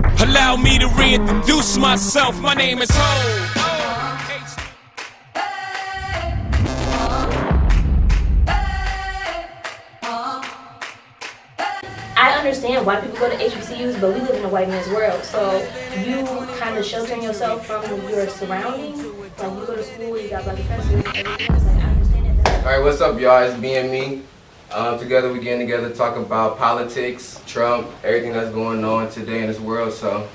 Allow me to reintroduce myself. My name is Ho. I understand why people go to HBCUs, but we live in a white man's world, so you kind of sheltering yourself from your surroundings. Like you go to school, you got black professors, and everything else. Like I understand that. All right, what's up, y'all? It's BME. Together we getting together to talk about politics, Trump, everything that's going on today in this world. So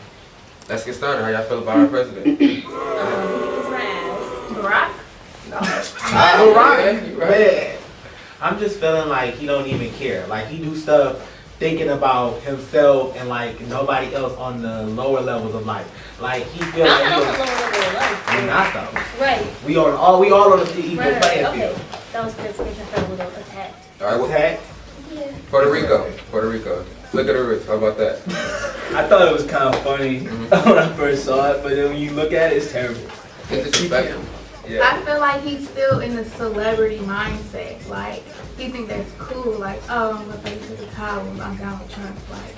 let's get started. How y'all feel about our president? It's my ass. Barack? Barack, man. I'm just feeling like he don't even care. Like he do stuff thinking about himself and like nobody else on the lower levels of life. Like he feels like I'm not on the lower level of life. we're not though. Right. We all on the equal playing Okay. field. That was good. Because I felt a little attacked. All right, well, Attack. Yeah. Puerto Rico. Look at the roots. How about that? I thought it was kind of funny when I first saw it, but then when you look at it, it's terrible. It's disrespectful. I feel like he's still in the celebrity mindset. Like, he think that's cool. Like, oh, I'm gonna face to the towel. I'm Donald Trump. Like,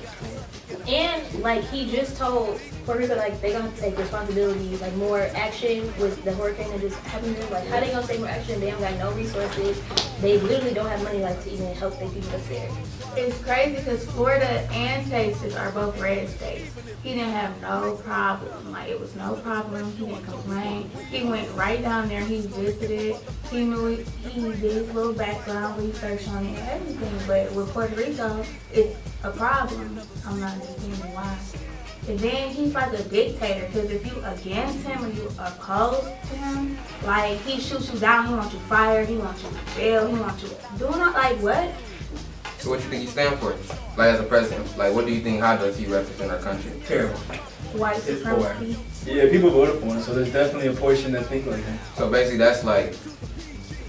And like he just told Puerto Rico, like they gonna take responsibility, like more action with the hurricane that just happened. Like how they gonna take more action? They don't got no resources. They literally don't have money like to even help their people up there. it's crazy because Florida and Texas are both red states. He didn't have no problem. Like, it was no problem. He didn't complain. He went right down there. He visited. He knew it. He did his little background research on it and everything. But with Puerto Rico, it's a problem. I'm not understanding why. And then he's like a dictator because if you against him or you opposed to him, like he shoots you down, he wants you fired, he wants you in jail, he wants you doing it like what? So what you think he stand for? Like as a president, like what do you think? How does he represent our country? Terrible. White It's poor. supremacy. Yeah, people voted for him, so there's definitely a portion that think like him. So basically, that's like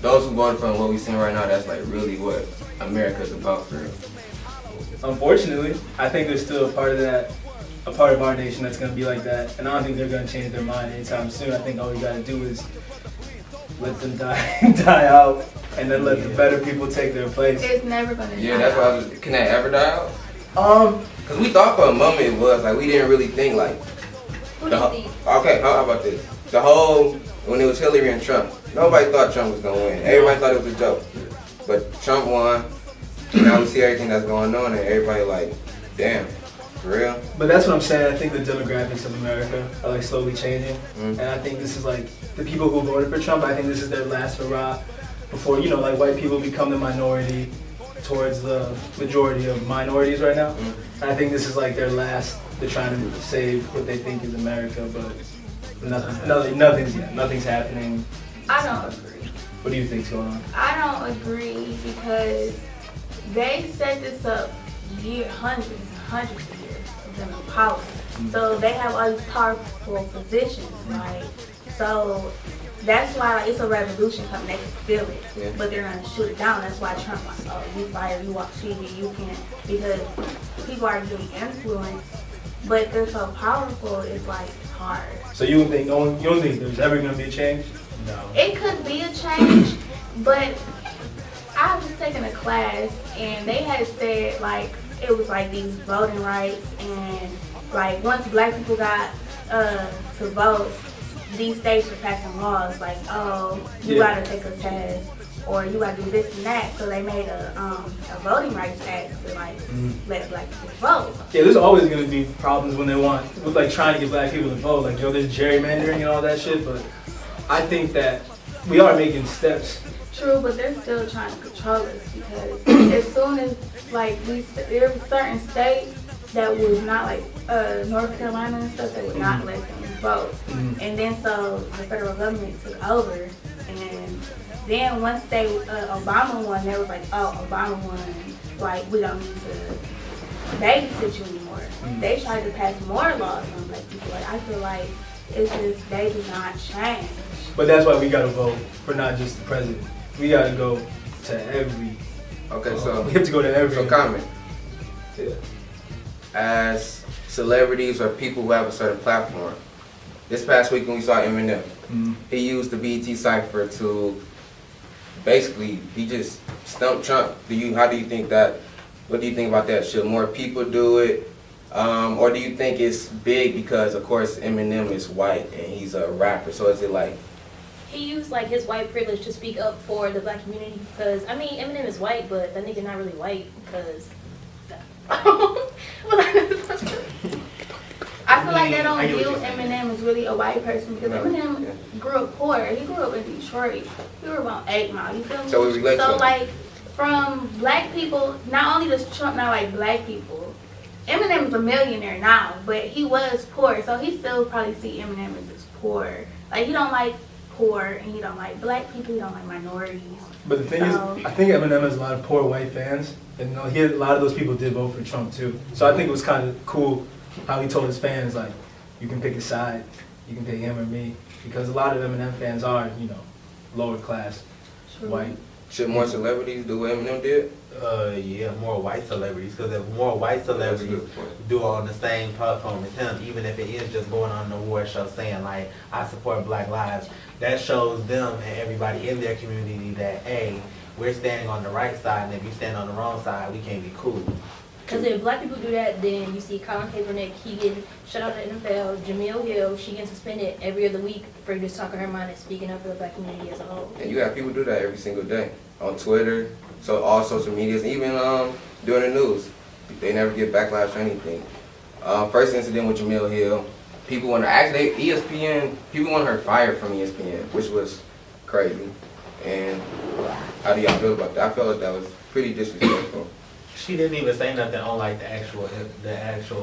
those who voted for him. What we seeing right now, that's like really what America's about for real. Unfortunately, I think there's still a part of that, a part of our nation that's going to be like that, and I don't think they're going to change their mind anytime soon. I think all you got to do is let them die out, and then let the better people take their place. It's never gonna Yeah, die. that's why I was. Can that ever die out? Um, Cause we thought for a moment it was like we didn't really think like. Who do you think? Okay, how about this? The whole when it was Hillary and Trump, nobody thought Trump was gonna win. Everybody thought it was a joke, but Trump won. Now we see everything that's going on, and everybody like, damn, for real. But that's what I'm saying. I think the demographics of America are like slowly changing, Mm. and I think this is like the people who voted for Trump. I think this is their last hurrah before like white people become the minority towards the majority of minorities right now. Mm. And I think this is like their last. They're trying to save what they think is America, but nothing's happening. I don't agree. What do you think's going on? I don't agree because they set this up hundreds and hundreds of years of them in policy. So they have all these powerful positions, right? So that's why like, it's a revolution coming. They can feel it, Yeah. but they're gonna shoot it down. That's why Trump like, oh, you fired, you walk TV, you can't, because people are getting influenced, but they're so powerful. It's like hard. So you don't think there's ever going to be a change? No. It could be a change, but I was taking a class and they had said like it was like these voting rights and like once black people got to vote, these states were passing laws like, oh, you Yeah. gotta take a test or you gotta do this and that. So they made a voting rights act to like let black people vote. Yeah, there's always going to be problems when they with like trying to get black people to vote. Like, there's gerrymandering and all that shit, but I think that we are making steps. True, but they're still trying to control us because as soon as like there were certain states that was not like North Carolina and stuff that would not let them vote, and then so the federal government took over, and then once Obama won, they was like, oh, Obama won, like we don't need to babysit you anymore. They tried to pass more laws on black people. Like I feel like it's just they do not change. But that's why we got to vote for not just the president. We got to go to every. Okay, so we have to go to every. So comment. Yeah. As celebrities or people who have a certain platform, this past week when we saw Eminem, he used the BET cipher to basically he just stumped Trump. How do you think that? What do you think about that? Should more people do it? Or do you think it's big because, of course, Eminem is white and he's a rapper? So is it like... He used like his white privilege to speak up for the black community because, I mean, Eminem is white, but that nigga not really white because... I feel like they don't view Eminem as really a white person because Eminem grew up poor. He grew up in Detroit. He grew up on 8 Mile. You feel me? So we relate to him. Like, from black people, not only does Trump not like black people, Eminem is a millionaire now, but he was poor, so he still probably see Eminem as poor. Like, he don't like poor, and he don't like black people, he don't like minorities. But the thing is, I think Eminem has a lot of poor white fans, and you know, a lot of those people did vote for Trump too. So I think it was kind of cool how he told his fans, like, you can pick a side, you can pick him or me, because a lot of Eminem fans are, you know, lower class, white. Should more celebrities do what Eminem did? Yeah, more white celebrities, because if more white celebrities do it on the same platform as him, even if it is just going on an award show saying, like, I support Black Lives, that shows them and everybody in their community that, hey, we're standing on the right side, and if you stand on the wrong side, we can't be cool. Because if black people do that, then you see Colin Kaepernick, he getting shut out of the NFL. Jamil Hill, she getting suspended every other week for just talking her mind and speaking up for the black community as a whole. And you got people do that every single day on Twitter, so all social medias, even doing the news. They never get backlash or anything. First incident with Jamil Hill, people want to actually ESPN. People want her fired from ESPN, which was crazy. And how do y'all feel about that? I felt like that was pretty disrespectful. She didn't even say nothing on like the actual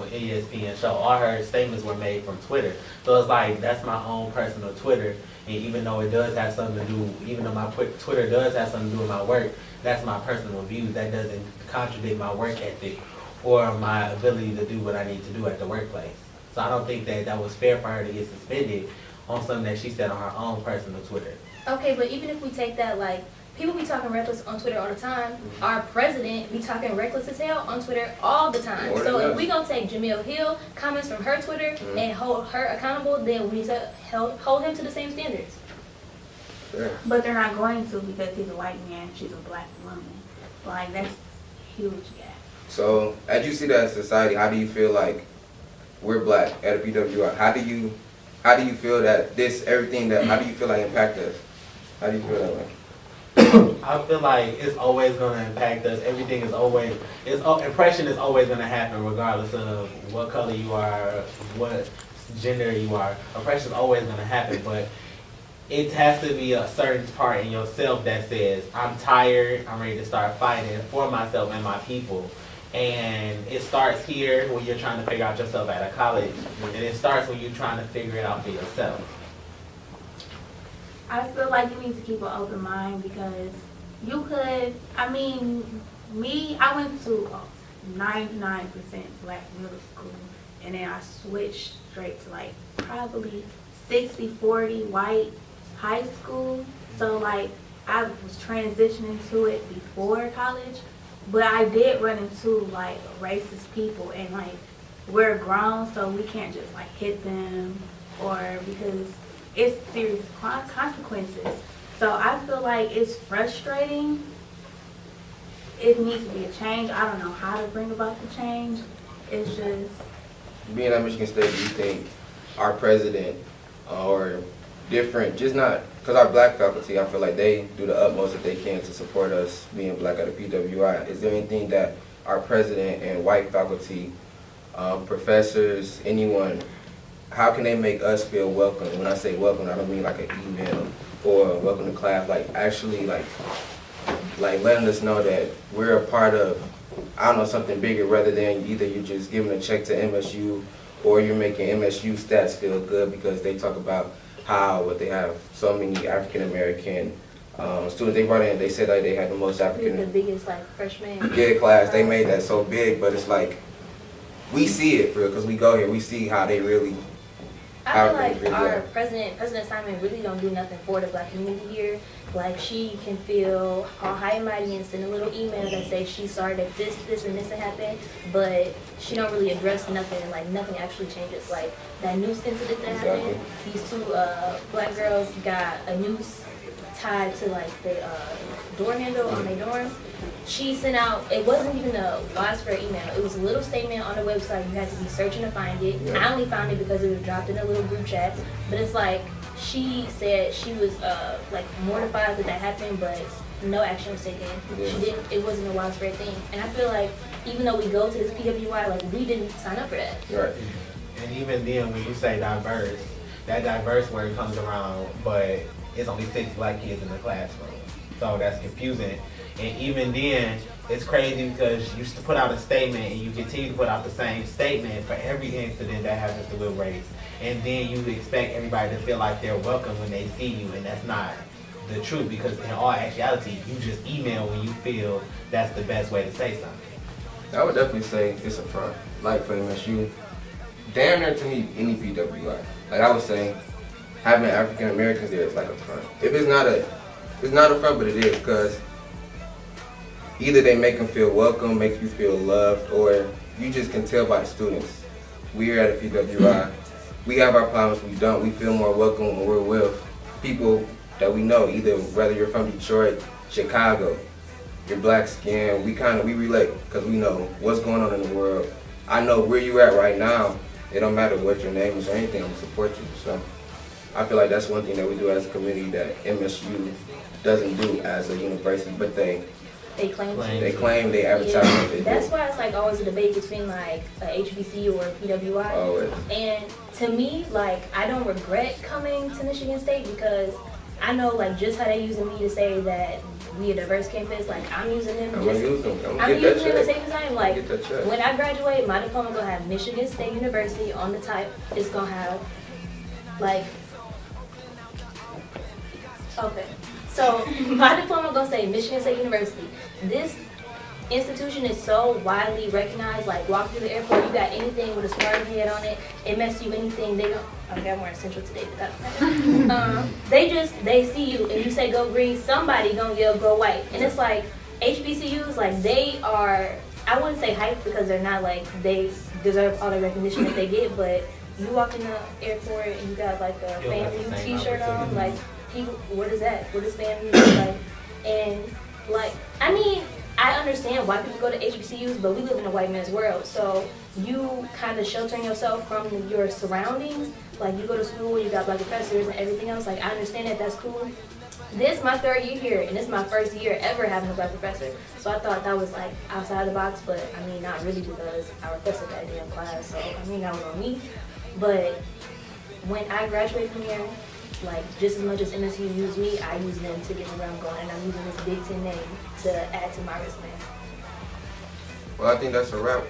ESPN show. All her statements were made from Twitter. So it's like, that's my own personal Twitter. And even though it does have something to do, even though my Twitter does have something to do with my work, that's my personal views. That doesn't contradict my work ethic or my ability to do what I need to do at the workplace. So I don't think that that was fair for her to get suspended on something that she said on her own personal Twitter. Okay, but even if we take that, like, people be talking reckless on Twitter all the time. Our president be talking reckless as hell on Twitter all the time. So if we gonna take Jamil Hill comments from her Twitter and hold her accountable, then we need to hold him to the same standards. Sure. But they're not going to because he's a white man, she's a black woman. Like, that's huge gap. So as you see that in society, how do you feel like we're black at a PWI? How do you feel that how do you feel like impact us? How do you feel that way? I feel like it's always going to impact us. Everything is always, impression is always going to happen regardless of what color you are, what gender you are. Impression is always going to happen, but it has to be a certain part in yourself that says, I'm tired, I'm ready to start fighting for myself and my people. And it starts here when you're trying to figure out yourself at a college, and it starts when you're trying to figure it out for yourself. I feel like you need to keep an open mind because you could, I mean, I went to 99% black middle school, and then I switched straight to like probably 60-40 white high school. So like I was transitioning to it before college, but I did run into like racist people, and like we're grown, so we can't just like hit them or because it's serious consequences. So I feel like it's frustrating. It needs to be a change. I don't know how to bring about the change. It's just... Being at Michigan State, do you think our president or different, just not, because our black faculty, I feel like they do the utmost that they can to support us being black at a PWI. Is there anything that our president and white faculty, professors, anyone, how can they make us feel welcome? When I say welcome, I don't mean like an email or welcome to class, like actually like letting us know that we're a part of, I don't know, something bigger rather than either you're just giving a check to MSU or you're making MSU stats feel good because they talk about how they have so many African American students they brought in. They said like they had the most African. The biggest like freshman. Class. They made that so big, but it's like we see it for real because we go here. We see how they really. I feel like our President Simon really don't do nothing for the black community here. Like, she can feel all high and mighty and send a little email that says she's sorry that this, and this happened, but she don't really address nothing. Like, nothing actually changes. Like, that noose incident that happened, these two black girls got a noose tied to, like, the door handle on their dorm. she sent out, it wasn't even a widespread email. It was a little statement on the website. You had to be searching to find it. Yeah. I only found it because it was dropped in a little group chat. But it's like, she said she was like mortified that happened, but no action was taken. Yeah. She didn't, it wasn't a widespread thing. And I feel like even though we go to this PWI, like we didn't sign up for that. Right. And even then, when you say diverse, that diverse word comes around, but it's only 6 black kids in the classroom. So that's confusing. And even then, it's crazy because you used to put out a statement and you continue to put out the same statement for every incident that happens to Will race. And then you expect everybody to feel like they're welcome when they see you, and that's not the truth, because in all actuality, you just email when you feel that's the best way to say something. I would definitely say it's a front. Like for MSU, damn near to me, any PWI. Like I would say, having African Americans there is like a front. If it's not a front, but it is, because either they make them feel welcome, make you feel loved, or you just can tell by the students. We're at a PWI. We have our problems, we don't. We feel more welcome when we're with people that we know, either whether you're from Detroit, Chicago, you're black skin, we relate because we know what's going on in the world. I know where you're at right now. It don't matter what your name is or anything, I'm gonna support you. So I feel like that's one thing that we do as a community that MSU doesn't do as a university, but they claim they advertise what they That's do. why it's like always a debate between like a HBCU or a PWI. Always. And to me, like, I don't regret coming to Michigan State because I know like just how they using me to say that we a diverse campus, like I'm using them. I'm gonna use them. I'm Get that using them at the check. same time. Like Get that check. when I graduate, my diploma gonna have Michigan State University on the type. It's gonna have like okay. So my diploma gonna say Michigan State University. This institution is so widely recognized. Like walk through the airport, you got anything with a Spartan head on it, MSU anything, they don't. Okay, I'm wearing Central today, but they see you and you say go green, somebody gonna yell go white, and it's like HBCUs, like they are. I wouldn't say hype because they're not like they deserve all the recognition that they get, but you walk in the airport and you got like a FAMU T-shirt on, like people, what is that? What is FAMU like? And like, I mean, I understand why people go to HBCUs, but we live in a white man's world, so you kind of sheltering yourself from your surroundings. Like you go to school, you got black professors and everything else. Like I understand that that's cool. This is my 3rd year here, and this is my 1st year ever having a black professor. So I thought that was like outside the box, but I mean not really because I requested that damn class. So I mean that was on me. But when I graduate from here, like just as much as MSU used me, I use them to get me where I'm going, and I'm using this Big Ten name to add to my resume. Well, I think that's a wrap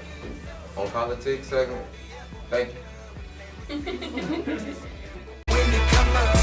on politics segment. Thank you. When you come up.